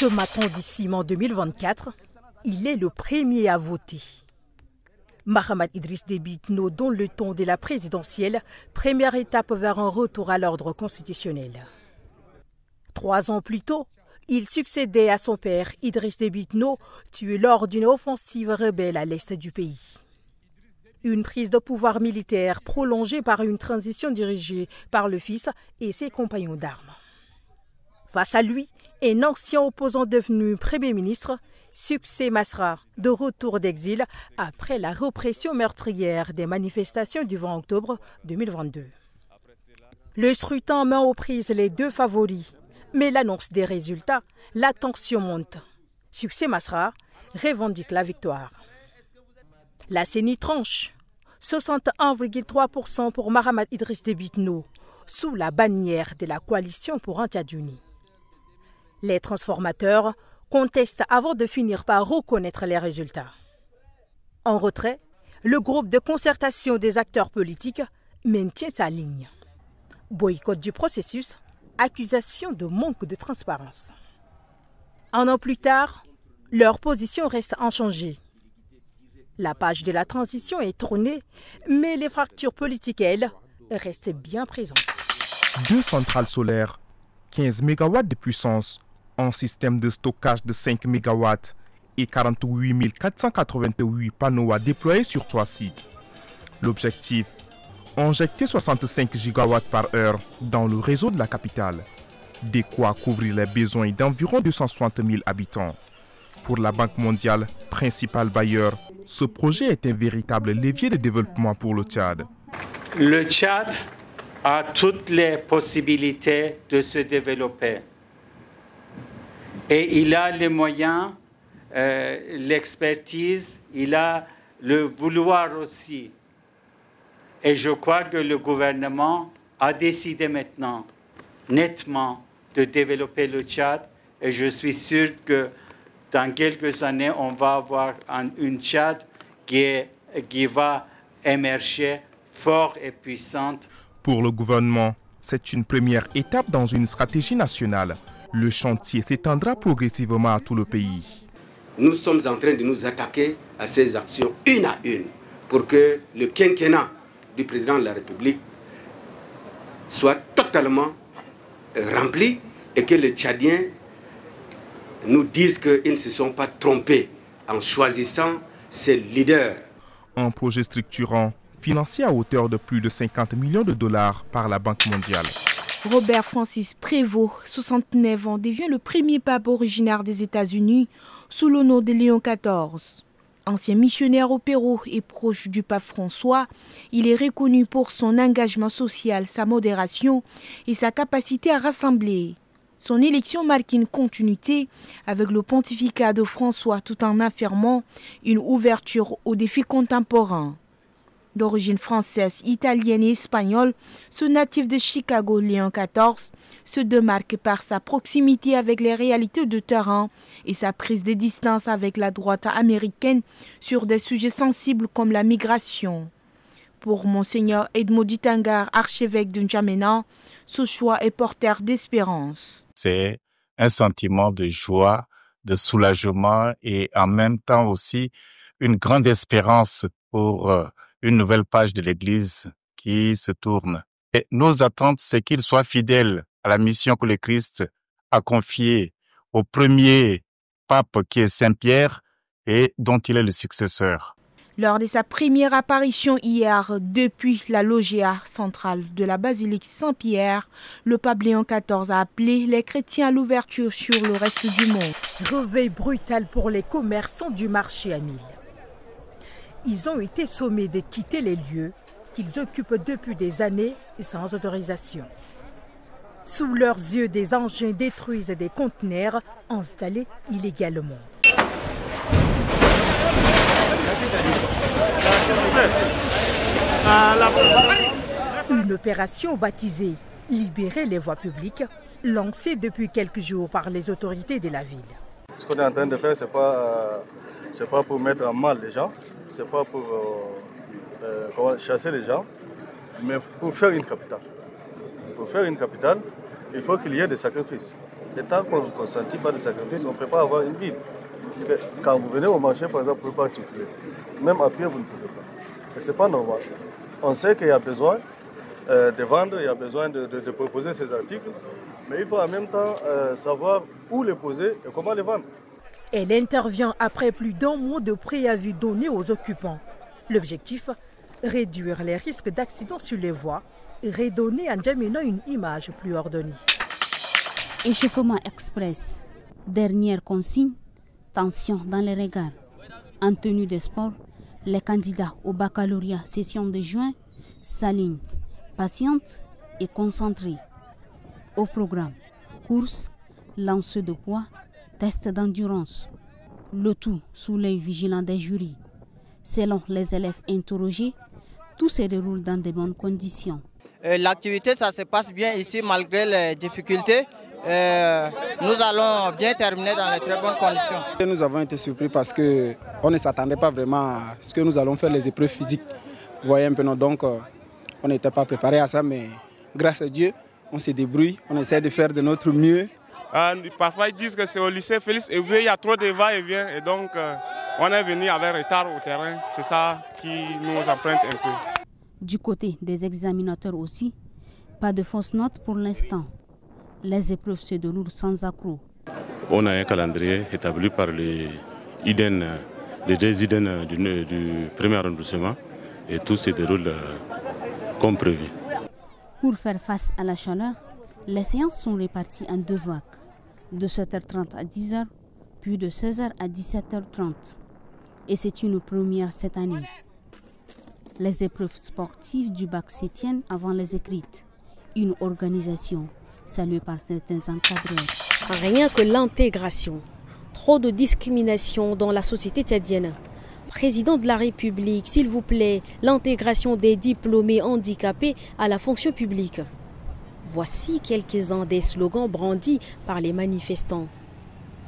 Ce matin d'ici en 2024, il est le premier à voter. Mahamat Idriss Déby Itno donne le ton de la présidentielle, première étape vers un retour à l'ordre constitutionnel. 3 ans plus tôt, il succédait à son père Idriss Déby Itno, tué lors d'une offensive rebelle à l'est du pays. Une prise de pouvoir militaire prolongée par une transition dirigée par le fils et ses compagnons d'armes. Face à lui, un ancien opposant devenu Premier ministre, Succès Masra, de retour d'exil après la répression meurtrière des manifestations du 20 octobre 2022. Le scrutin met aux prises les 2 favoris, mais l'annonce des résultats, la tension monte. Succès Masra revendique la victoire. La CENI tranche, 61,3% pour Mahamat Idriss Déby Itno, sous la bannière de la coalition pour un Tchad uni. Les transformateurs contestent avant de finir par reconnaître les résultats. En retrait, le groupe de concertation des acteurs politiques maintient sa ligne. Boycott du processus, accusation de manque de transparence. 1 an plus tard, leur position reste inchangée. La page de la transition est tournée, mais les fractures politiques, elles, restent bien présentes. 2 centrales solaires, 15 MW de puissance, un système de stockage de 5 MW et 48 488 panneaux à déployer sur 3 sites. L'objectif, injecter 65 GW par heure dans le réseau de la capitale, de quoi couvrir les besoins d'environ 260 000 habitants. Pour la Banque mondiale, principal bailleur, ce projet est un véritable levier de développement pour le Tchad. Le Tchad a toutes les possibilités de se développer. Et il a les moyens, l'expertise, il a le vouloir aussi. Et je crois que le gouvernement a décidé maintenant, nettement, de développer le Tchad. Et je suis sûr que dans quelques années, on va avoir une Tchad qui va émerger fort et puissante. Pour le gouvernement, c'est une première étape dans une stratégie nationale. Le chantier s'étendra progressivement à tout le pays. Nous sommes en train de nous attaquer à ces actions une à une pour que le quinquennat du président de la République soit totalement rempli et que les Tchadiens nous disent qu'ils ne se sont pas trompés en choisissant ces leaders. Un projet structurant, financé à hauteur de plus de 50 millions de dollars par la Banque mondiale. Robert Francis Prévost, 69 ans, devient le premier pape originaire des États-Unis sous le nom de Léon XIV. Ancien missionnaire au Pérou et proche du pape François, il est reconnu pour son engagement social, sa modération et sa capacité à rassembler. Son élection marque une continuité avec le pontificat de François tout en affirmant une ouverture aux défis contemporains. D'origine française, italienne et espagnole, ce natif de Chicago, Léon XIV, se démarque par sa proximité avec les réalités de terrain et sa prise de distance avec la droite américaine sur des sujets sensibles comme la migration. Pour Monseigneur Edmond Ditangar, archevêque de N'Djamena, ce choix est porteur d'espérance. C'est un sentiment de joie, de soulagement et en même temps aussi une grande espérance pour une nouvelle page de l'Église qui se tourne. Et nos attentes, c'est qu'il soit fidèle à la mission que le Christ a confiée au premier pape qui est Saint-Pierre et dont il est le successeur. Lors de sa première apparition hier depuis la loggia centrale de la basilique Saint-Pierre, le pape Léon XIV a appelé les chrétiens à l'ouverture sur le reste du monde. Réveil brutal pour les commerçants du marché à Mille. Ils ont été sommés de quitter les lieux qu'ils occupent depuis des années sans autorisation. Sous leurs yeux, des engins détruisent des conteneurs installés illégalement. Une opération baptisée « Libérer les voies publiques » lancée depuis quelques jours par les autorités de la ville. Ce qu'on est en train de faire, c'est pas pour mettre en mal les gens, c'est pas pour chasser les gens, mais pour faire une capitale. Pour faire une capitale, il faut qu'il y ait des sacrifices. tant qu'on ne consentit pas de sacrifice, on ne peut pas avoir une vie. Parce que quand vous venez au marché, par exemple, vous ne pouvez pas circuler. Même à pied, vous ne pouvez pas. Et ce n'est pas normal. On sait qu'il y a besoin de vendre, il y a besoin de proposer ces articles, mais il faut en même temps savoir où les poser et comment les vendre. Elle intervient après plus d'1 mois de préavis donné aux occupants. L'objectif, réduire les risques d'accidents sur les voies et redonner à N'Djamena une image plus ordonnée. Échauffement express. Dernière consigne, tension dans les regards. En tenue de sport, les candidats au baccalauréat session de juin s'alignent, patientes et concentrés. Au programme, course, lancer de poids, test d'endurance. Le tout sous l'œil vigilant des jurys. Selon les élèves interrogés, tout se déroule dans de bonnes conditions. L'activité, ça se passe bien ici malgré les difficultés. Nous allons bien terminer dans les très bonnes conditions. Nous avons été surpris parce qu'on ne s'attendait pas vraiment à ce que nous allons faire les épreuves physiques. Vous voyez un peu, donc on n'était pas préparé à ça, mais grâce à Dieu, on se débrouille, on essaie de faire de notre mieux. Parfois ils disent que c'est au lycée Félix et il y a trop de va-et-vient et donc on est venu avec retard au terrain. C'est ça qui nous emprunte un peu. Du côté des examinateurs aussi, pas de fausses notes pour l'instant. Les épreuves se déroulent sans accroc. On a un calendrier établi par les deux IDEN du premier arrondissement et tout se déroule comme prévu. Pour faire face à la chaleur, les séances sont réparties en 2 vagues, de 7h30 à 10h, puis de 16h à 17h30. Et c'est une première cette année. Les épreuves sportives du bac se tiennent avant les écrites. Une organisation saluée par certains encadreurs. Rien que l'intégration. Trop de discrimination dans la société tchadienne. Président de la République, s'il vous plaît, l'intégration des diplômés handicapés à la fonction publique. Voici quelques-uns des slogans brandis par les manifestants.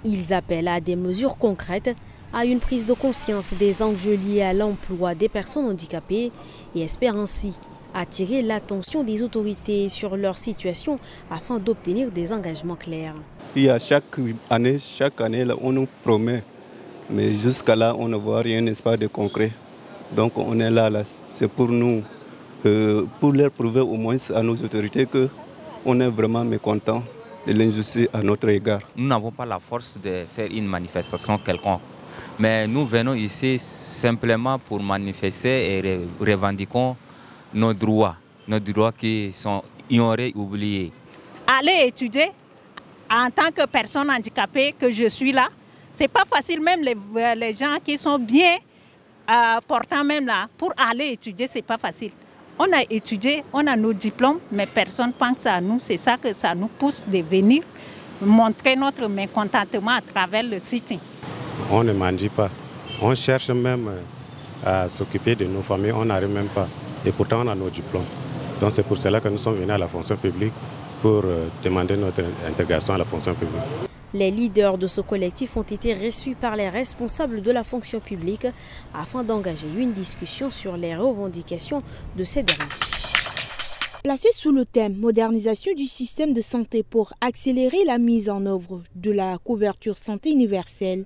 Ils appellent à des mesures concrètes, à une prise de conscience des enjeux liés à l'emploi des personnes handicapées et espèrent ainsi attirer l'attention des autorités sur leur situation afin d'obtenir des engagements clairs. Il y a chaque année, là, on nous promet, mais jusqu'à là, on ne voit rien, n'est-ce pas, de concret. Donc on est là, c'est pour nous, pour leur prouver au moins à nos autorités qu'on est vraiment mécontents de l'injustice à notre égard. Nous n'avons pas la force de faire une manifestation quelconque. Mais nous venons ici simplement pour manifester et revendiquons nos droits qui sont ignorés, oubliés. Aller étudier en tant que personne handicapée que je suis là, c'est pas facile, même les gens qui sont bien portants même là, pour aller étudier, c'est pas facile. On a étudié, on a nos diplômes, mais personne pense à nous. C'est ça que ça nous pousse de venir montrer notre mécontentement à travers le sitting. On ne mendie pas. On cherche même à s'occuper de nos familles, on n'arrive même pas. Et pourtant, on a nos diplômes. Donc c'est pour cela que nous sommes venus à la fonction publique pour demander notre intégration à la fonction publique. Les leaders de ce collectif ont été reçus par les responsables de la fonction publique afin d'engager une discussion sur les revendications de ces derniers. Placé sous le thème « Modernisation du système de santé pour accélérer la mise en œuvre de la couverture santé universelle »,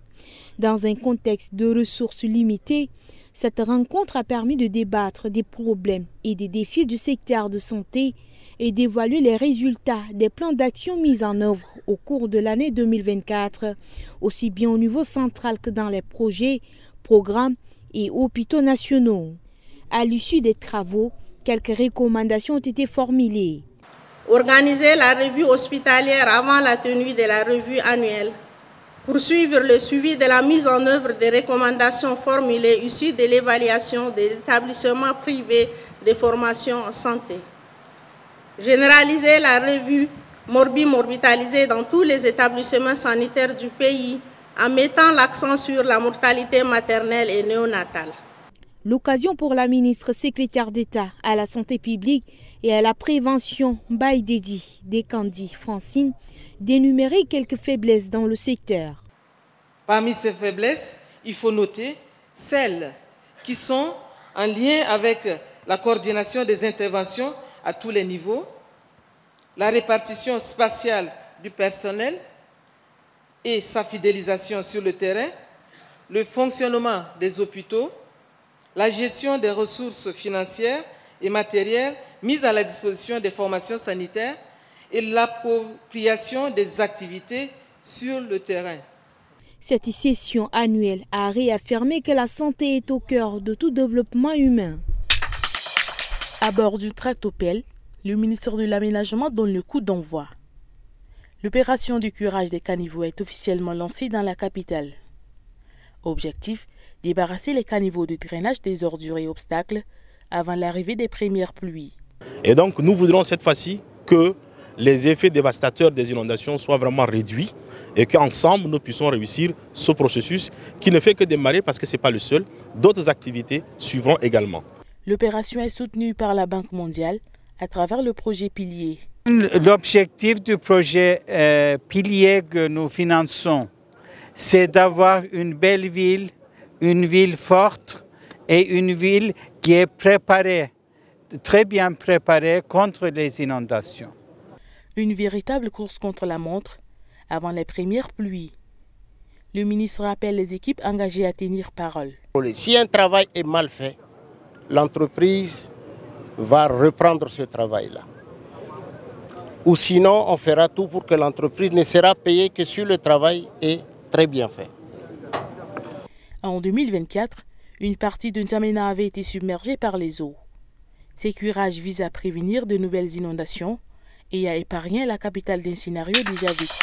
dans un contexte de ressources limitées, cette rencontre a permis de débattre des problèmes et des défis du secteur de santé et d'évaluer les résultats des plans d'action mis en œuvre au cours de l'année 2024, aussi bien au niveau central que dans les projets, programmes et hôpitaux nationaux. À l'issue des travaux, quelques recommandations ont été formulées. Organiser la revue hospitalière avant la tenue de la revue annuelle. Poursuivre le suivi de la mise en œuvre des recommandations formulées issues de l'évaluation des établissements privés de formation en santé. Généraliser la revue morbitalisée dans tous les établissements sanitaires du pays en mettant l'accent sur la mortalité maternelle et néonatale. L'occasion pour la ministre secrétaire d'État à la santé publique et à la prévention Baïdédi Dekandi Francine d'énumérer quelques faiblesses dans le secteur. Parmi ces faiblesses, il faut noter celles qui sont en lien avec la coordination des interventions à tous les niveaux, la répartition spatiale du personnel et sa fidélisation sur le terrain, le fonctionnement des hôpitaux, la gestion des ressources financières et matérielles mises à la disposition des formations sanitaires et l'appropriation des activités sur le terrain. Cette session annuelle a réaffirmé que la santé est au cœur de tout développement humain. À bord du tractopelle, le ministère de l'Aménagement donne le coup d'envoi. L'opération du curage des caniveaux est officiellement lancée dans la capitale. Objectif, débarrasser les caniveaux de drainage des ordures et obstacles avant l'arrivée des premières pluies. Et donc nous voudrons cette fois-ci que les effets dévastateurs des inondations soient vraiment réduits et qu'ensemble nous puissions réussir ce processus qui ne fait que démarrer parce que ce n'est pas le seul. D'autres activités suivront également. L'opération est soutenue par la Banque mondiale à travers le projet Pilier. L'objectif du projet Pilier que nous finançons, c'est d'avoir une belle ville, une ville forte et une ville qui est préparée, très bien préparée contre les inondations. Une véritable course contre la montre avant les premières pluies. Le ministre appelle les équipes engagées à tenir parole. Si un travail est mal fait, l'entreprise va reprendre ce travail-là. Ou sinon, on fera tout pour que l'entreprise ne sera payée que si le travail est très bien fait. En 2024, une partie de N'Djamena avait été submergée par les eaux. Ces curages visent à prévenir de nouvelles inondations et à épargner la capitale d'un scénario déjà vécu.